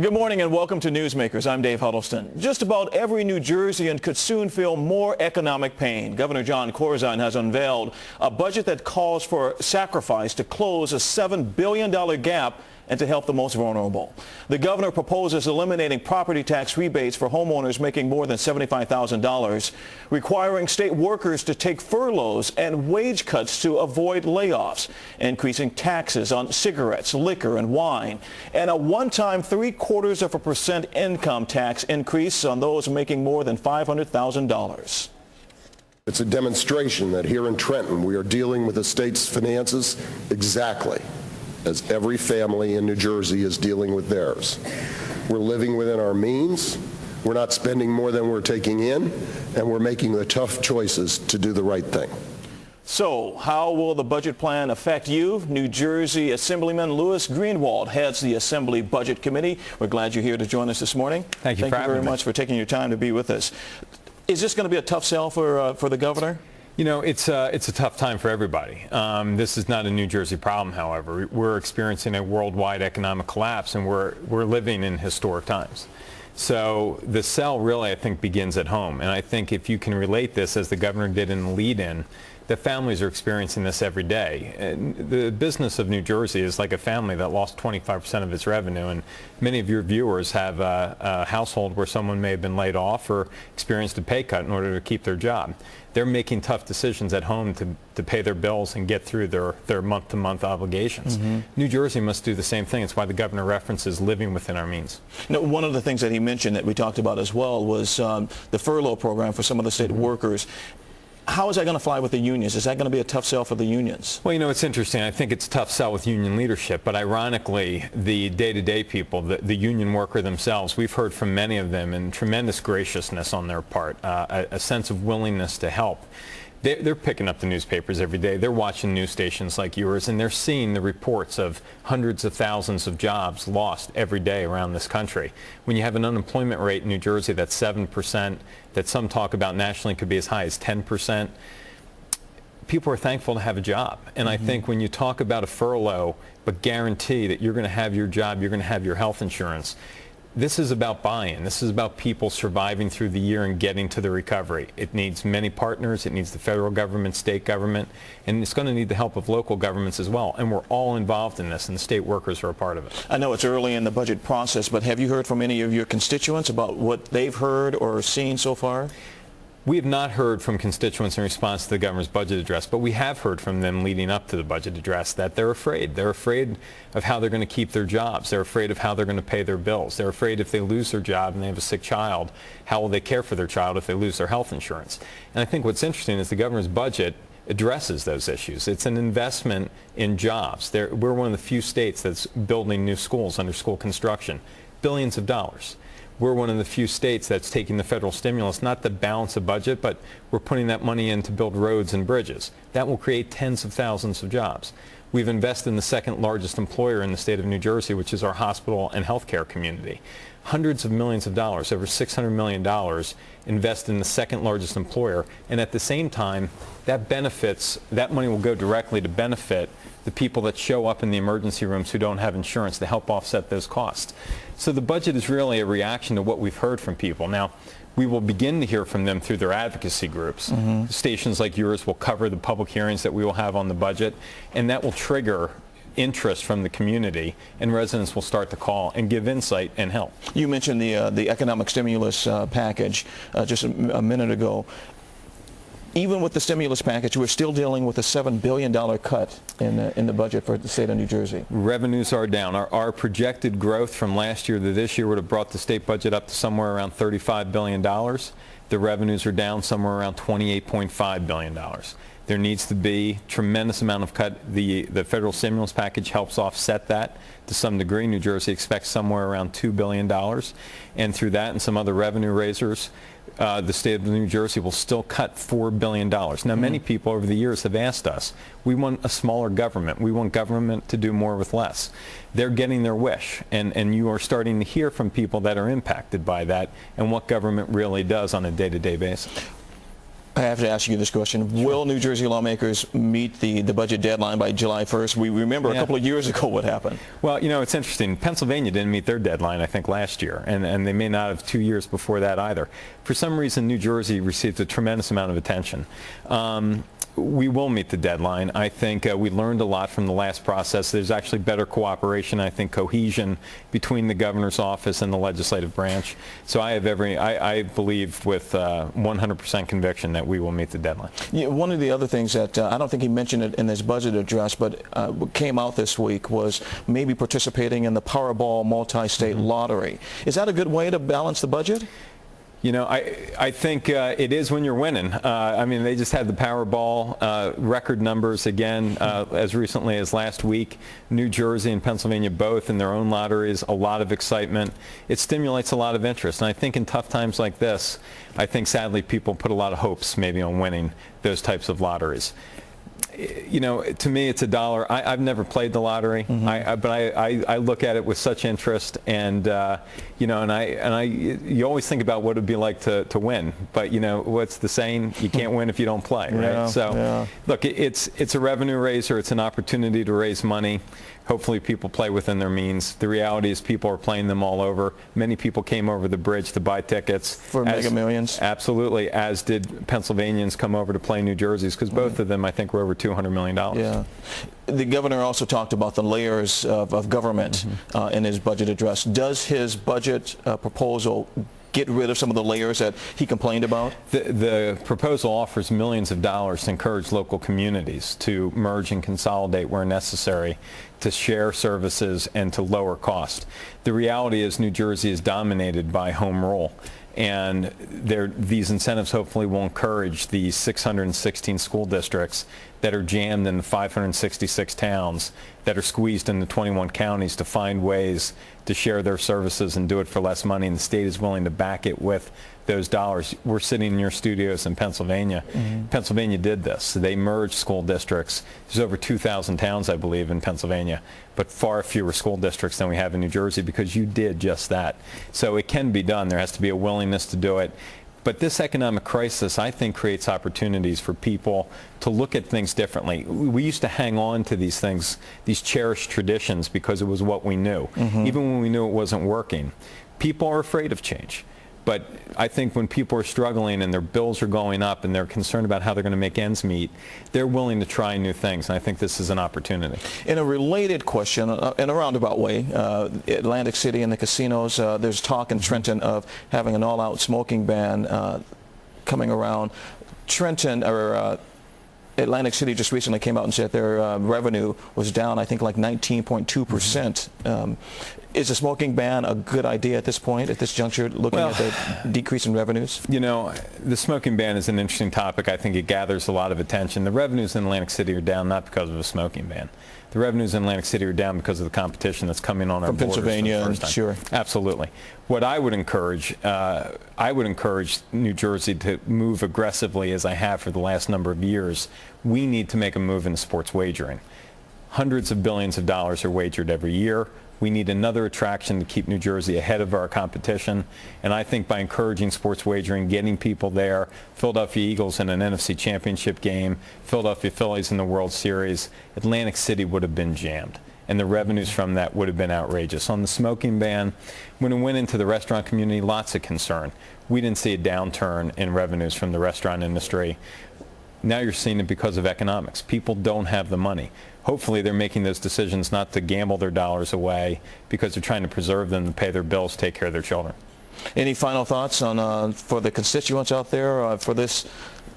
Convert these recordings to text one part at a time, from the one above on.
Good morning and welcome to Newsmakers. I'm Dave Huddleston. Just about every New Jerseyan could soon feel more economic pain. Governor John Corzine has unveiled a budget that calls for sacrifice to close a $7 billion gap and to help the most vulnerable. The governor proposes eliminating property tax rebates for homeowners making more than $75,000, requiring state workers to take furloughs and wage cuts to avoid layoffs, increasing taxes on cigarettes, liquor, and wine, and a one-time 0.75% income tax increase on those making more than $500,000. It's a demonstration that here in Trenton we are dealing with the state's finances exactly as every family in New Jersey is dealing with theirs. We're living within our means, we're not spending more than we're taking in, and we're making the tough choices to do the right thing. So, how will the budget plan affect you? New Jersey Assemblyman Louis Greenwald heads the Assembly Budget Committee. We're glad you're here to join us this morning. Thank you very much for taking your time to be with us. Is this going to be a tough sell for the governor? You know, it's a tough time for everybody. This is not a New Jersey problem, however. We're experiencing a worldwide economic collapse, and we're living in historic times. So the sell really, I think, begins at home. And I think if you can relate this, as the governor did in the lead-in, the families are experiencing this every day. And the business of New Jersey is like a family that lost 25% of its revenue, and many of your viewers have a household where someone may have been laid off or experienced a pay cut in order to keep their job. They're making tough decisions at home to pay their bills and get through their month-to-month obligations. New Jersey must do the same thing. It's why the governor references living within our means. Now, one of the things that he mentioned that we talked about as well was the furlough program for some of the state workers. How is that going to fly with the unions? Is that going to be a tough sell for the unions? Well, you know, it's interesting. I think it's a tough sell with union leadership, but ironically, the day-to-day people, the union worker themselves, we've heard from many of them and tremendous graciousness on their part, a sense of willingness to help. They're picking up the newspapers every day. They're watching news stations like yours, and they're seeing the reports of hundreds of thousands of jobs lost every day around this country. When you have an unemployment rate in New Jersey that's 7%, that some talk about nationally could be as high as 10%, people are thankful to have a job. And I think when you talk about a furlough, but guarantee that you're going to have your job, you're going to have your health insurance, this is about buy-in. This is about people surviving through the year and getting to the recovery. It needs many partners. It needs the federal government, state government, and it's going to need the help of local governments as well. And we're all involved in this, and the state workers are a part of it. I know it's early in the budget process, but have you heard from any of your constituents about what they've heard or seen so far? We have not heard from constituents in response to the governor's budget address, but we have heard from them leading up to the budget address that they're afraid. They're afraid of how they're going to keep their jobs. They're afraid of how they're going to pay their bills. They're afraid if they lose their job and they have a sick child, how will they care for their child if they lose their health insurance? And I think what's interesting is the governor's budget addresses those issues. It's an investment in jobs. We're one of the few states that's building new schools under school construction, billions of dollars. We're one of the few states that's taking the federal stimulus, not to balance a budget, but we're putting that money in to build roads and bridges. That will create tens of thousands of jobs. We've invested in the second largest employer in the state of New Jersey, which is our hospital and healthcare community. Hundreds of millions of dollars, over $600 million, invested in the second largest employer. And at the same time, that money will go directly to benefit the people that show up in the emergency rooms who don't have insurance to help offset those costs. So the budget is really a reaction to what we've heard from people. Now, we will begin to hear from them through their advocacy groups. Stations like yours will cover the public hearings that we will have on the budget, and that will trigger interest from the community, and residents will start to call and give insight and help. You mentioned the economic stimulus package just a minute ago. Even with the stimulus package, we're still dealing with a $7 billion cut in the budget for the state of New Jersey. Revenues are down. Our projected growth from last year to this year would have brought the state budget up to somewhere around $35 billion. The revenues are down somewhere around $28.5 billion. There needs to be a tremendous amount of cut. The federal stimulus package helps offset that to some degree. New Jersey expects somewhere around $2 billion. And through that and some other revenue raisers, the state of New Jersey will still cut $4 billion. Now, many people over the years have asked us, we want a smaller government. We want government to do more with less. They're getting their wish, and you are starting to hear from people that are impacted by that and what government really does on a day-to-day basis. I have to ask you this question. Sure. Will New Jersey lawmakers meet the budget deadline by July 1st? We remember a couple of years ago what happened. Well, you know, it's interesting. Pennsylvania didn't meet their deadline, I think, last year, and they may not have 2 years before that either. For some reason, New Jersey received a tremendous amount of attention. We will meet the deadline. I think we learned a lot from the last process. There's actually better cooperation, I think, cohesion between the governor's office and the legislative branch. So I believe with 100% conviction that we will meet the deadline. Yeah, one of the other things that I don't think he mentioned it in his budget address, but came out this week was maybe participating in the Powerball multi-state lottery. Is that a good way to balance the budget? You know, I think it is when you're winning. I mean, they just had the Powerball record numbers again as recently as last week. New Jersey and Pennsylvania both in their own lotteries, a lot of excitement. It stimulates a lot of interest. And I think in tough times like this, I think sadly people put a lot of hopes maybe on winning those types of lotteries. You know, to me, it's $1. I've never played the lottery, but I look at it with such interest, and you know, you always think about what it'd be like to win, but you know, what's the saying? You can't win if you don't play, right? Yeah, so, yeah. Look, it's a revenue raiser. It's an opportunity to raise money. Hopefully, people play within their means. The reality is, people are playing them all over. Many people came over the bridge to buy tickets for Mega Millions. Absolutely, as did Pennsylvanians come over to play New Jersey's, because both of them, I think, were over $200 million. Yeah. The governor also talked about the layers of government in his budget address. Does his budget proposal get rid of some of the layers that he complained about? The proposal offers millions of dollars to encourage local communities to merge and consolidate where necessary, to share services and to lower cost. The reality is New Jersey is dominated by home rule. And these incentives hopefully will encourage the 616 school districts that are jammed in the 566 towns, that are squeezed in the 21 counties, to find ways to share their services and do it for less money. And the state is willing to back it with those dollars. We're sitting in your studios in Pennsylvania. Pennsylvania did this. They merged school districts. There's over 2,000 towns, I believe, in Pennsylvania, but far fewer school districts than we have in New Jersey, because you did just that. So it can be done. There has to be a willingness to do it. But this economic crisis, I think, creates opportunities for people to look at things differently. We used to hang on to these things, these cherished traditions, because it was what we knew. Even when we knew it wasn't working. People are afraid of change. But I think when people are struggling and their bills are going up and they're concerned about how they're going to make ends meet, they're willing to try new things. And I think this is an opportunity. In a related question, in a roundabout way, Atlantic City and the casinos, there's talk in Trenton of having an all-out smoking ban coming around. Trenton, or Atlantic City just recently came out and said their revenue was down, I think, like 19.2%. Is a smoking ban a good idea at this point, at this juncture, looking at the decrease in revenues? You know, the smoking ban is an interesting topic. I think it gathers a lot of attention. The revenues in Atlantic City are down not because of a smoking ban. The revenues in Atlantic City are down because of the competition that's coming on our borders from Pennsylvania, for the first time. Sure. Absolutely. What I would encourage New Jersey to move aggressively, as I have for the last number of years. We need to make a move in sports wagering. Hundreds of billions of dollars are wagered every year. We need another attraction to keep New Jersey ahead of our competition. And I think by encouraging sports wagering, getting people there, Philadelphia Eagles in an NFC Championship game, Philadelphia Phillies in the World Series, Atlantic City would have been jammed. And the revenues from that would have been outrageous. On the smoking ban, when it went into the restaurant community, lots of concern. We didn't see a downturn in revenues from the restaurant industry. Now you're seeing it because of economics. People don't have the money. Hopefully they're making those decisions not to gamble their dollars away, because they're trying to preserve them to pay their bills, take care of their children. Any final thoughts on for the constituents out there for this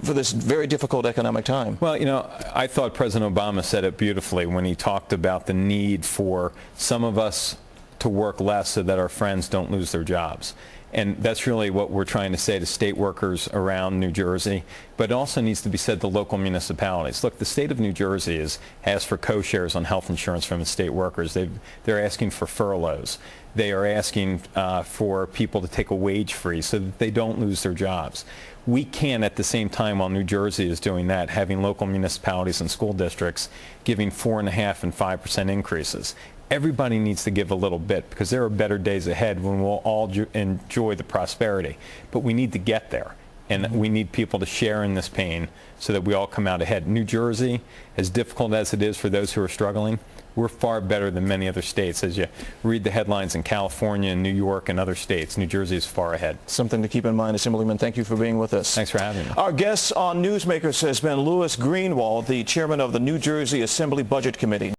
very difficult economic time? Well, you know, I thought President Obama said it beautifully when he talked about the need for some of us to work less so that our friends don't lose their jobs. And that's really what we're trying to say to state workers around New Jersey. But it also needs to be said to local municipalities. Look, the state of New Jersey has asked for co-shares on health insurance from its state workers. They're asking for furloughs. They are asking for people to take a wage freeze so that they don't lose their jobs. We can, at the same time, while New Jersey is doing that, having local municipalities and school districts giving 4.5% and 5% increases. Everybody needs to give a little bit, because there are better days ahead when we'll all enjoy the prosperity. But we need to get there. And we need people to share in this pain so that we all come out ahead. New Jersey, as difficult as it is for those who are struggling, we're far better than many other states. As you read the headlines in California and New York and other states, New Jersey is far ahead. Something to keep in mind. Assemblyman, thank you for being with us. Thanks for having me. Our guest on Newsmakers has been Greenwald, the chairman of the New Jersey Assembly Budget Committee.